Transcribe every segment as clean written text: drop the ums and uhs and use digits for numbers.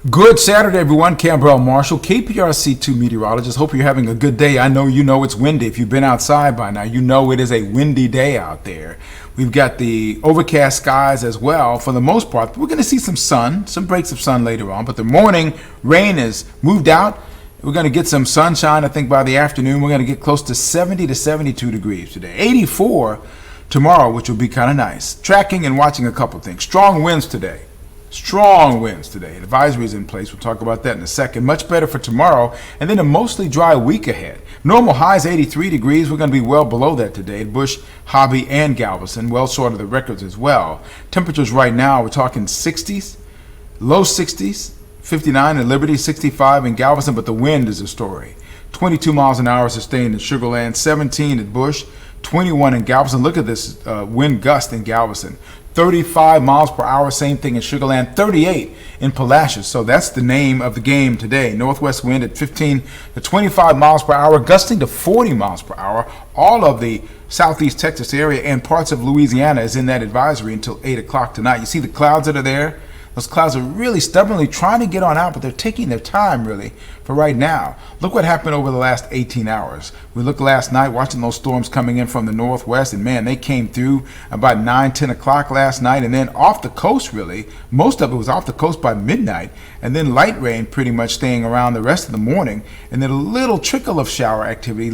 Good Saturday, everyone. Khambrel Marshall, KPRC2 meteorologist. Hope you're having a good day. I know you know it's windy. If you've been outside by now, you know it is a windy day out there. We've got the overcast skies as well for the most part. We're going to see some sun, some breaks of sun later on, but the morning rain is moved out. We're going to get some sunshine, I think, by the afternoon. We're going to get close to 70 to 72 degrees today. 84 tomorrow, which will be kind of nice. Tracking and watching a couple things. Strong winds today. Strong winds today. Advisory is in place. We'll talk about that in a second. Much better for tomorrow, and then a mostly dry week ahead. Normal highs 83 degrees. We're going to be well below that today at Bush, Hobby, and Galveston. Well short of the records as well. Temperatures right now, we're talking 60s, low 60s, 59 in Liberty, 65 in Galveston, but the wind is a story. 22 miles an hour sustained in Sugar Land, 17 at Bush, 21 in Galveston. Look at this wind gust in Galveston. 35 miles per hour, same thing in Sugar Land, 38 in Palacios. So that's the name of the game today. Northwest wind at 15 to 25 miles per hour, gusting to 40 miles per hour. All of the southeast Texas area and parts of Louisiana is in that advisory until 8 o'clock tonight. You see the clouds that are there? Those clouds are really stubbornly trying to get on out, but they're taking their time, really, for right now. Look what happened over the last 18 hours. We looked last night watching those storms coming in from the northwest, and man, they came through about 9, 10 o'clock last night, and then off the coast, really. Most of it was off the coast by midnight, and then light rain pretty much staying around the rest of the morning, and then a little trickle of shower activity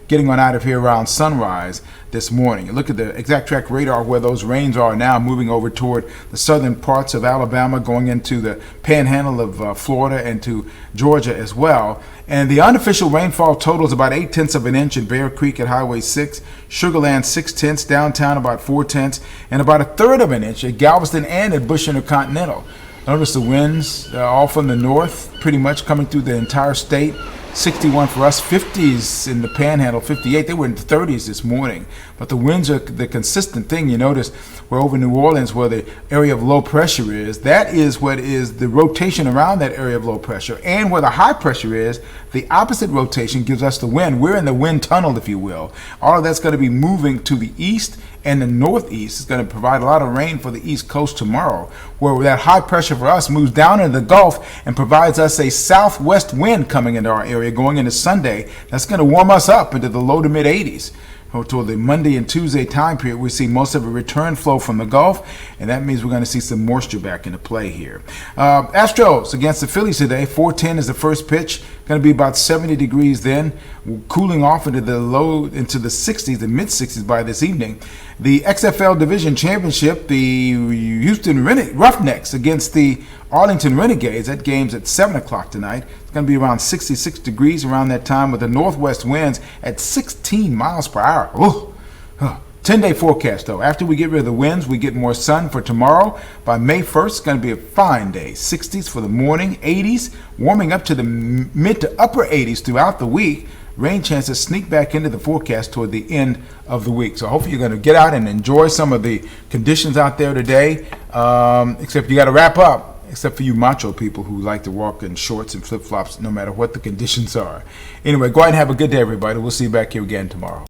getting on out of here around sunrise this morning. Look at the exact track radar where those rains are now, moving over toward the southern parts of Alabama, going into the panhandle of Florida and to Georgia as well. And the unofficial rainfall total is about 0.8 of an inch in Bear Creek at Highway 6, Sugar Land 0.6, downtown about 0.4, and about 1/3 of an inch at Galveston and at Bush Intercontinental. Notice the winds all from the north, pretty much coming through the entire state. 61 for us, 50s in the panhandle, 58. They were in the 30s this morning. But the winds are the consistent thing. You notice we're over New Orleans where the area of low pressure is. That is what is the rotation around that area of low pressure. And where the high pressure is, the opposite rotation gives us the wind. We're in the wind tunnel, if you will. All of that's going to be moving to the east and the northeast. Is going to provide a lot of rain for the east coast tomorrow, where that high pressure for us moves down into the Gulf and provides us a southwest wind coming into our area going into Sunday. That's going to warm us up into the low to mid 80s. Toward the Monday and Tuesday time period, we see most of a return flow from the Gulf, and that means we're going to see some moisture back into play here. Astros against the Phillies today. 4:10 is the first pitch. Going to be about 70 degrees then, cooling off into the 60s, the mid 60s by this evening. The XFL Division Championship, the Houston Roughnecks against the Arlington Renegades. That game's at 7 o'clock tonight. It's going to be around 66 degrees around that time with the northwest winds at 16 miles per hour. 10-day forecast, though. After we get rid of the winds, we get more sun for tomorrow. By May 1st, it's going to be a fine day. 60s for the morning, 80s, warming up to the mid to upper 80s throughout the week. Rain chances sneak back into the forecast toward the end of the week. So hopefully you're going to get out and enjoy some of the conditions out there today. Except you got to wrap up. Except for you macho people who like to walk in shorts and flip-flops no matter what the conditions are. Anyway, go ahead and have a good day, everybody. We'll see you back here again tomorrow.